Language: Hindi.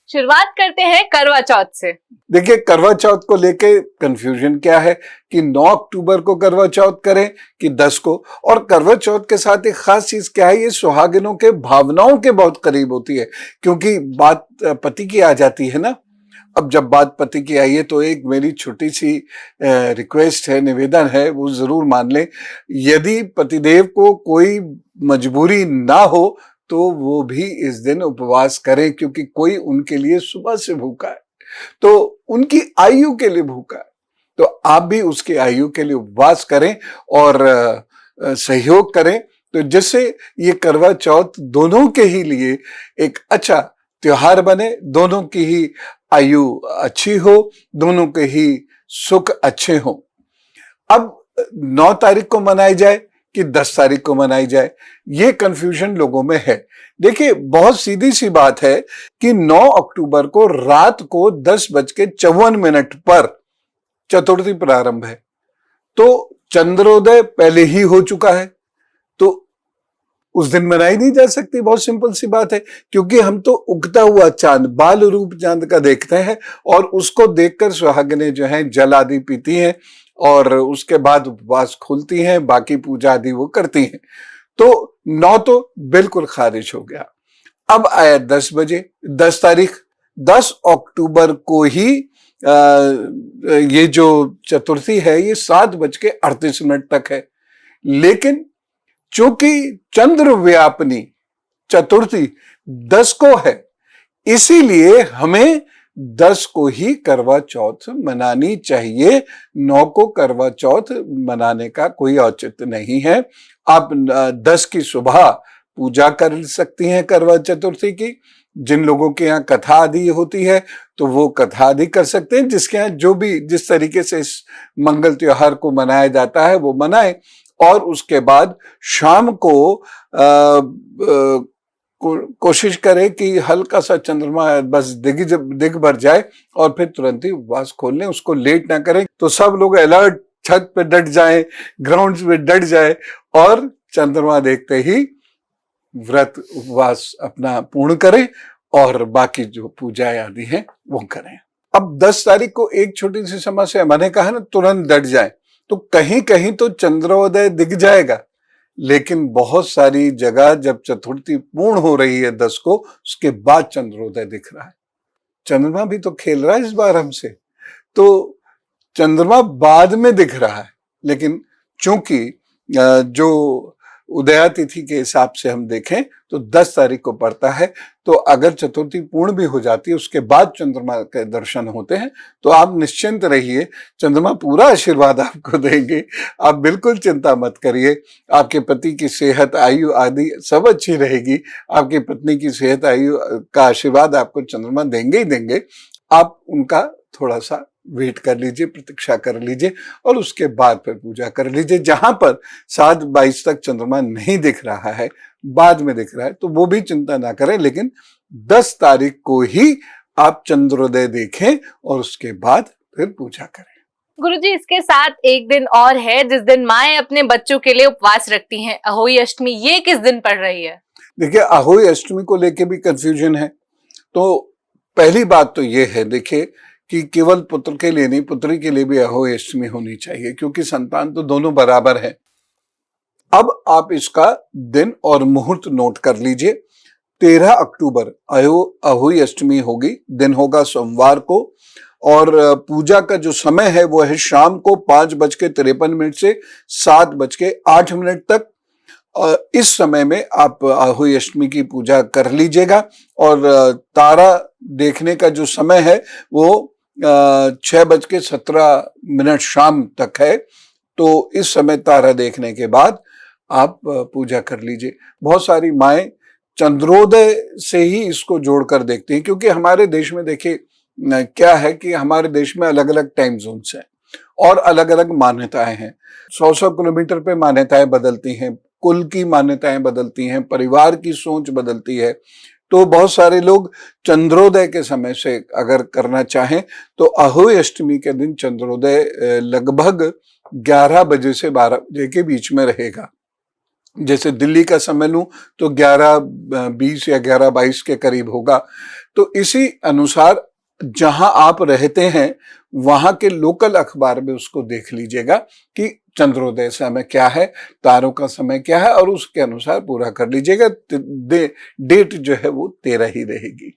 शुरुआत करते हैं करवा चौथ से। देखिए, करवा चौथ को लेके कंफ्यूजन क्या है कि 9 अक्टूबर को करवा चौथ करें कि 10 को। और करवा चौथ के साथ एक खास चीज क्या है, ये सुहागिनों के भावनाओं के बहुत करीब होती है, क्योंकि बात पति की आ जाती है ना। अब जब बात पति की आई है तो एक मेरी छोटी सी रिक्वेस्ट है, निवेदन है, वो जरूर मान लें। यदि पतिदेव को कोई मजबूरी ना हो तो वो भी इस दिन उपवास करें, क्योंकि कोई उनके लिए सुबह से भूखा है, तो उनकी आयु के लिए भूखा है, तो आप भी उसकी आयु के लिए उपवास करें और सहयोग करें, तो जिससे ये करवा चौथ दोनों के ही लिए एक अच्छा त्योहार बने, दोनों की ही आयु अच्छी हो, दोनों के ही सुख अच्छे हो। अब 9 तारीख को मनाई जाए कि 10 तारीख को मनाई जाए, ये कंफ्यूजन लोगों में है। देखिए, बहुत सीधी सी बात है कि 9 अक्टूबर को रात को 10:54 पर चतुर्थी प्रारंभ है, तो चंद्रोदय पहले ही हो चुका है, तो उस दिन मनाई नहीं जा सकती। बहुत सिंपल सी बात है, क्योंकि हम तो उगता हुआ चांद, बाल रूप चांद का देखते हैं और उसको देखकर सुहागिनें जो हैं जल आदि पीती हैं और उसके बाद उपवास खोलती हैं, बाकी पूजा आदि वो करती हैं। तो 9 तो बिल्कुल खारिज हो गया। अब आया 10 बजे, 10 तारीख, 10 अक्टूबर को ही ये जो चतुर्थी है ये 7:38 तक है, लेकिन चूंकि चंद्र व्यापनी चतुर्थी 10 को है, इसीलिए हमें 10 को ही करवा चौथ मनानी चाहिए। 9 को करवा चौथ मनाने का कोई औचित्य नहीं है। आप 10 की सुबह पूजा कर सकती हैं करवा चतुर्थी की। जिन लोगों के यहाँ कथा आदि होती है तो वो कथा आदि कर सकते हैं, जिसके यहाँ जो भी जिस तरीके से इस मंगल त्योहार को मनाया जाता है वो मनाए। और उसके बाद शाम को कोशिश करें कि हल्का सा चंद्रमा बस दिग भर जाए और फिर तुरंत ही उपवास खोल लें, उसको लेट ना करें। तो सब लोग अलर्ट, छत पे डट जाएं, ग्राउंड पे डट जाए और चंद्रमा देखते ही व्रत उपवास अपना पूर्ण करें और बाकी जो पूजाएं आदि हैं वो करें। अब 10 तारीख को एक छोटी सी समस्या, मैंने कहा ना तुरंत डट जाए, तो कहीं कहीं तो चंद्रोदय दिख जाएगा, लेकिन बहुत सारी जगह जब चतुर्थी पूर्ण हो रही है 10 को, उसके बाद चंद्रोदय दिख रहा है। चंद्रमा भी तो खेल रहा है इस बार हमसे, तो चंद्रमा बाद में दिख रहा है, लेकिन चूंकि जो उदया तिथि के हिसाब से हम देखें तो 10 तारीख को पड़ता है, तो अगर चतुर्थी पूर्ण भी हो जाती है उसके बाद चंद्रमा के दर्शन होते हैं, तो आप निश्चिंत रहिए, चंद्रमा पूरा आशीर्वाद आपको देंगे। आप बिल्कुल चिंता मत करिए। आपके पति की सेहत, आयु आदि सब अच्छी रहेगी। आपकी पत्नी की सेहत, आयु का आशीर्वाद आपको चंद्रमा देंगे ही देंगे। आप उनका थोड़ा सा वेट कर लीजिए, प्रतीक्षा कर लीजिए और उसके बाद फिर पूजा कर लीजिए। जहां पर 7:22 तक चंद्रमा नहीं दिख रहा है, बाद में दिख रहा है, तो वो भी चिंता ना करें, लेकिन 10 तारीख को ही आप चंद्रोदय देखें और उसके बाद फिर पूजा करें। गुरुजी, इसके साथ एक दिन और है जिस दिन माएं अपने बच्चों के लिए उपवास रखती हैं, अहोई अष्टमी। ये किस दिन पड़ रही है? देखिए, अहोई अष्टमी को लेके भी कंफ्यूजन है। तो पहली बात तो ये है, देखिए, कि केवल पुत्र के लिए नहीं, पुत्री के लिए भी अहोई अष्टमी होनी चाहिए, क्योंकि संतान तो दोनों बराबर है। अब आप इसका दिन और मुहूर्त नोट कर लीजिए। 13 अक्टूबर अहोई अष्टमी होगी, दिन होगा सोमवार को, और पूजा का जो समय है वो है शाम को 5:53 से 7:08 तक। इस समय में आप अहोई अष्टमी की पूजा कर लीजिएगा। और तारा देखने का जो समय है वो 6:17 शाम तक है, तो इस समय तारा देखने के बाद आप पूजा कर लीजिए। बहुत सारी माएं चंद्रोदय से ही इसको जोड़कर देखती हैं, क्योंकि हमारे देश में देखिए क्या है कि हमारे देश में अलग अलग टाइम जोन्स हैं और अलग अलग मान्यताएं हैं। 100 किलोमीटर पे मान्यताएं बदलती हैं, कुल की मान्यताएं बदलती हैं, परिवार की सोच बदलती है। तो बहुत सारे लोग चंद्रोदय के समय से अगर करना चाहें तो अहोई अष्टमी के दिन चंद्रोदय लगभग 11 बजे से 12 बजे के बीच में रहेगा। जैसे दिल्ली का समय लूं तो 11:20 या 11:22 के करीब होगा। तो इसी अनुसार जहां आप रहते हैं वहां के लोकल अखबार में उसको देख लीजिएगा कि चंद्रोदय समय क्या है, तारों का समय क्या है, और उसके अनुसार पूरा कर लीजिएगा। डेट जो है वो 13 ही रहेगी।